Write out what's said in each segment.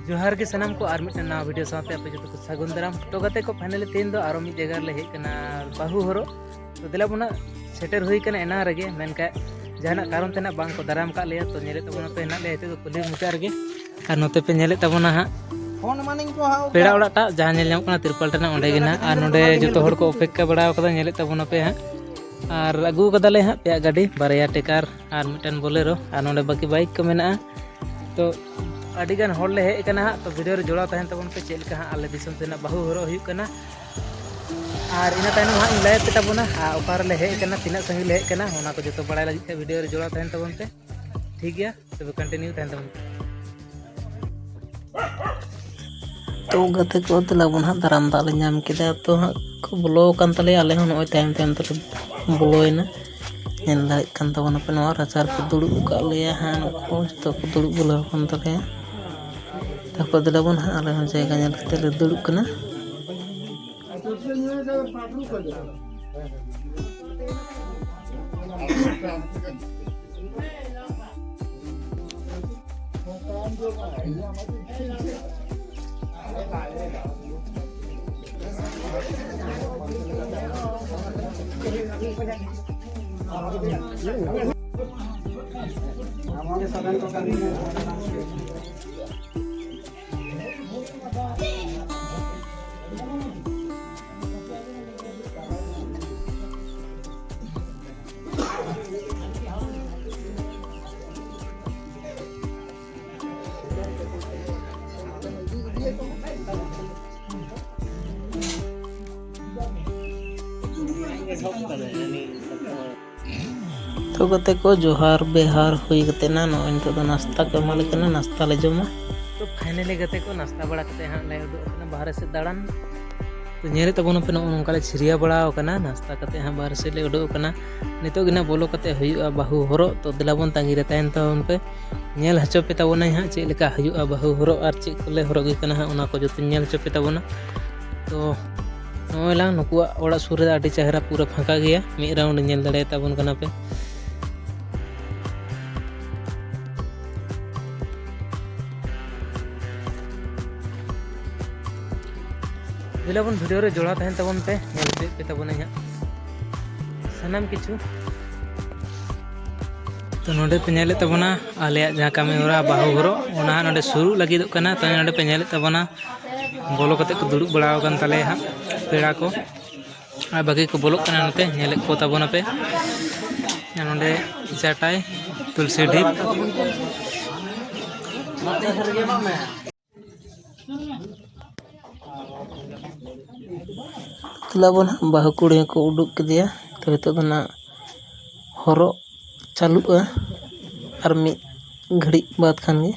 जोहार के सनम को और मिटन नवा वीडियो साथे आपे जो को सागुन दाराम तो गते को फाइनली तीन दो आरो मिट जगह ले हे कना बाहु हरो तो दिला बुना सेटर हुई कना एना रगे मेनका जहाना कारण तेना बांग को दाराम का ले तो नेले तबना पे ना ले तो कुली मुचा रगे और नोते पे नेले तबना हा फोन मानिंग को हाउ पेड़ा ओड़ाटा जहां नेल कना तिरपाल तना ओंडे गिना और नोडे जतो हड़ को अपेक्षा बड़ा कदा नेले तबना पे हा और अगू कदाले हा पे गाड़ी बारया टेकार और मिटन बोलेरो और नोडे बाकी बाइक को मेना तो अड़ी गान हॉल ले हे कना तो वीडियो रे जोड़ा तहन तबन पे चेल का आले दिसम तेना बाहु हरो हुई कना और इना तायनो हा लाइव पे तबना ओकार ले हे कना तिना संगी ले हे कना ओना को जतो बड़ाय लगी ते वीडियो रे जोड़ा तहन तबन पे ठीक गया तब कंटिन्यू तहन तबन तो गते को तला बन हा दाराम दाले नाम केदा तो हा को ब्लो कान तले आले हन ओय टाइम टाइम तो ब्लोइना नेल दाइ कान तबन पे नवा राचार पे दुड़ु का ले हा को तो दुड़ु बुला कान तले ताको दिला बन हा आले हन जायगा नेल कते ले दुड़ु कना तो गते को जोहार बेहार हुई गते ना नो इन तो नाश्ता के मालिक ना नाश्ता ले जमा तो फाइनली गते को नाश्ता बड़ा कते हां ले उडो कना बाहर से दाड़ान तो नेरे तबन पे नोंका ले छिरिया बड़ा कना नाश्ता कते हां बाहर से ले उडो कना नितो गिना बोलो कते हुआ बाहु हरो तो दिलाबन तांगी रे तायन तो उन पे नेल हचो पे तबना हां चे लेका हुआ बाहु हरो और चे कोले हरो गे कना हां ओना को जतो नेल हचो पे तबना तो नोला नुकुआ ओड़ा सुर रे आडी चेहरा पूरा फांका गया मी राउंड नेल दड़े तबन कना पे दिलाबन वीडियो रे जोड़ा तहन तबन पे नेल पे तबन हा सनम किछु तो नोडे पे नेले तबना आले जहां कामे होरा बाहु हरो ओना नोडे शुरू लगी दो कना तो नोडे पे नेले तबना बोलो कते को दुड़ुब बड़ाव कन तले हा पेड़ा को आ बाकी को बोलो कना नते नेले को तबना पे नोडे चाटाई तुलसी ढीप तलाबन बाहु कुड़ी को उडुक केदिया तो हितो ना हरो चालुआ और मी घड़ी बाद खान गे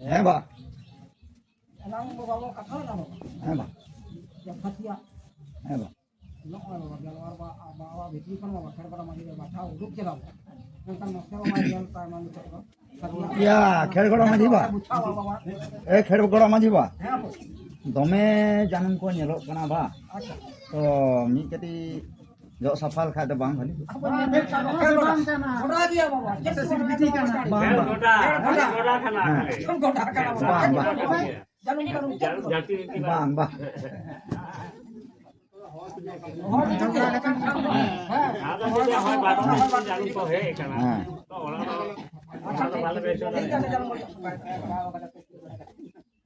है बा एनाम बाबा कथा ना है बा जब फतिया है बा नो जलवार बा बाबा भित्री कोन बाबा खर बड़ा माजी बाठा रुक के बाबा नंतर मस्ते बाबा जल पाय मान तो या खेड़गड़ा माजी बा ए खेड़गड़ा माजी बा दमे जानम को नेलो कना बा तो मी कति जो सफल खा तो बांग भली गोड़ा दिया बाबा जैसे विधि का गोड़ा खाना गोड़ा खाना जानम करू बांग बा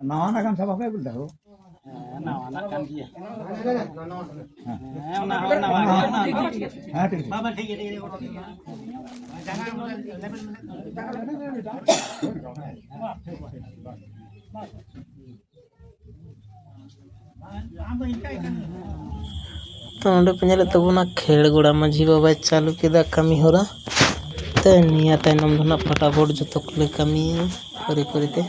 नावा ना काम सब आपे बोलता हो तो नोडे पे नेले तबना खेड़गोड़ा माझी बाबा चालू केदा कमी होरा तो निया तायनम धना फटाफट जतो ले कमी करी करीते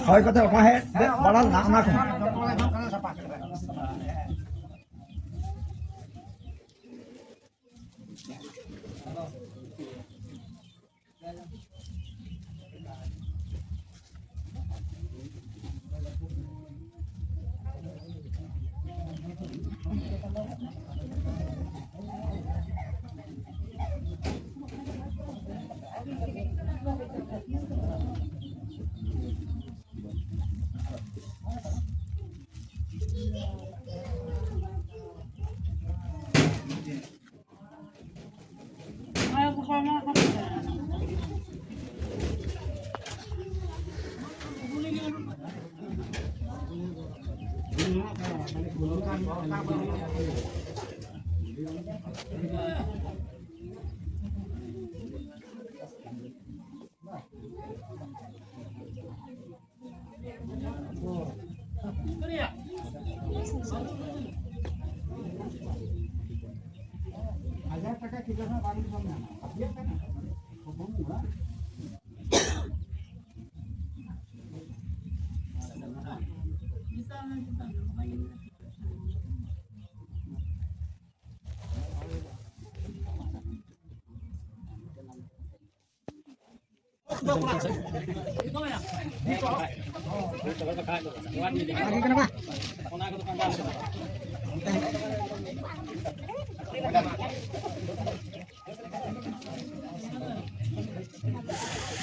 Thôi có thể qua hết, bảo là nặng nặng.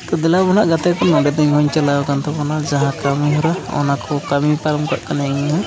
तो दिला बुना गाते को नोडे तो इन चलाव कान तबना जहां कमी हरा ओना को कमी पारम का कने इन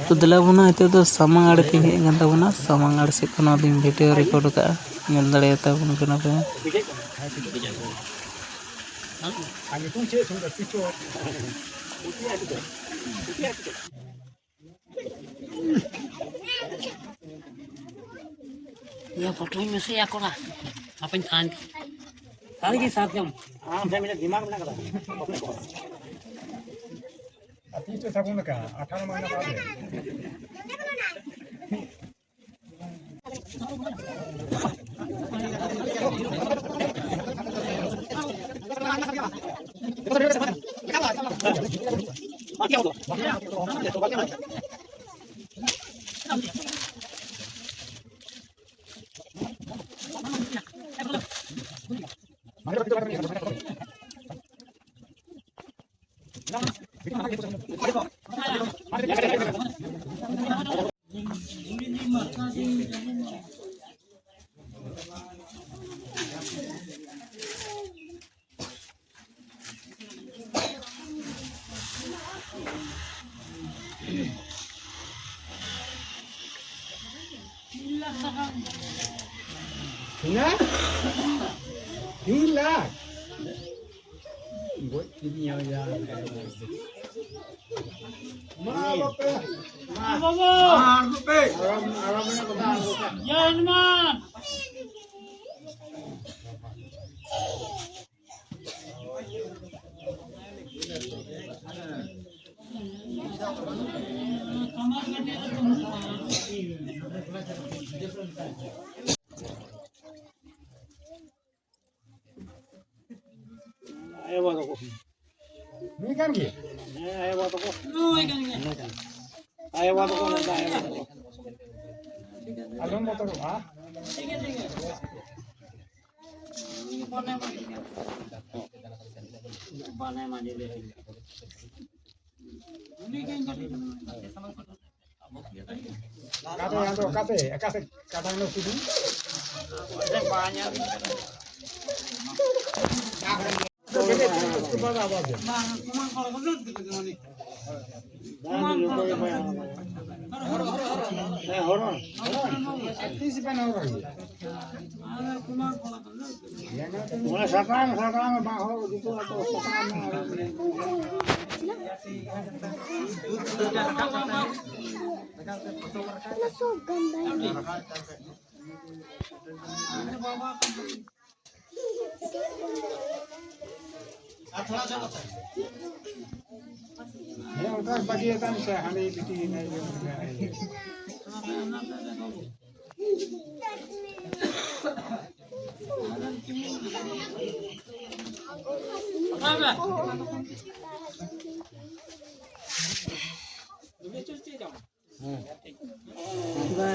तो दिला बुना इते तो सामांग आड़े पे हेज गन तबना सामांग आड़ से कोना दिन वीडियो रिकॉर्ड का नेल दड़े ताबन कना पे या फोटो में से या कोला अपन आन सारे के साथ हम मैं मेरा दिमाग में ना करा Itu sabun ka, 18 महीना बाद है।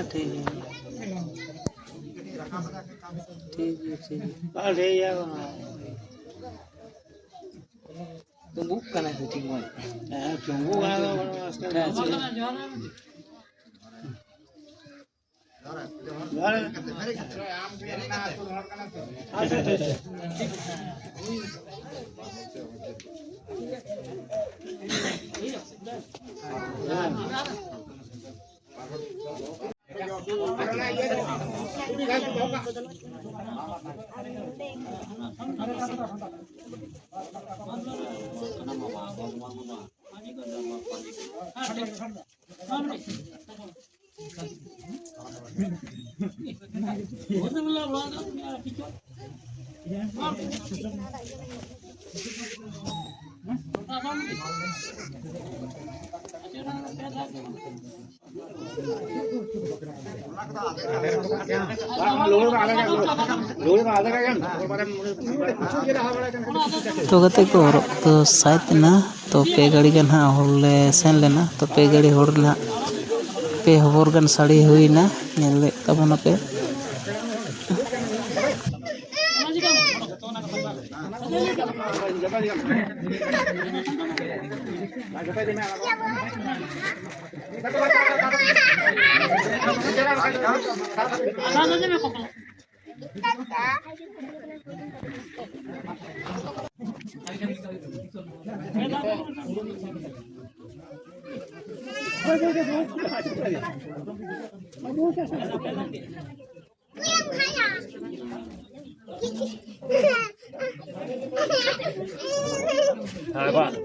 ठीक tunggu kan aku tunggu tunggu तो गते को तो साइड ना तो पे गाड़ी गन हाँ होले सेन लेना तो पे गाड़ी होड़ ना पे होर गन साड़ी हुई ना नेले तब ना पे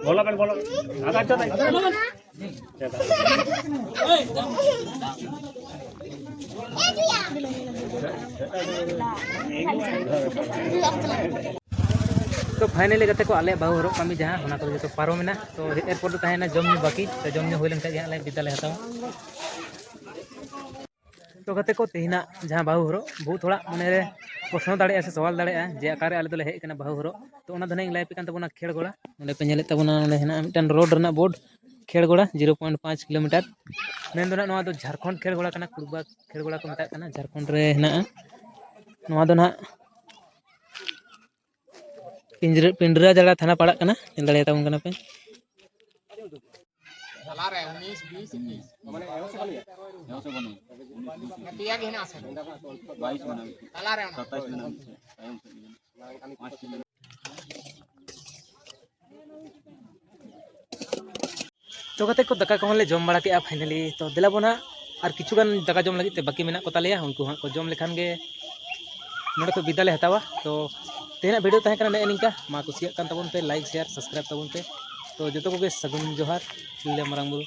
बोला बोला आधा चला तो फाइनली गते को आले बाहु हरो कमी जहाँ होना को जो पारोमेना तो एयरपोर्ट तहना जमनी बाकी तो जमनी हुई लेन खाए बिदाले हताव तो गते को तेहना जहाँ बाहु हरो बहुत थोड़ा मन प्रश्न दाड़े से सवाल दाड़े जे अकारे आले दोले हेज बाहु हरो तो धन लाई पे तबना खेड़गोड़ा ना पे नेले तबना मिटन रोड रना बोर्ड खेड़गोड़ा 0.5 किलोमीटर मेन दो ना झारखंड खेड़गोड़ा कुड़बा खेड़गोड़ा को मेता झारखंड रे हेना पिंडरा जड़ा थाना पड़ा दाड़े तबन पे तो कते को दका को ले जम बड़ा के फाइनली तो दिला बना और किचुगान दाका जम लगे बाकी मेना को तालेया उनको हाँ को जम लेखान गे नोडे को बिदा ले हतावा। तो तेना वीडियो तहे कना ने निका मा कुसिया कान तबन पे लाइक शेयर सब्सक्राइब तबन पे। तो जो को सगुन जोहार ले मरंग बुरु।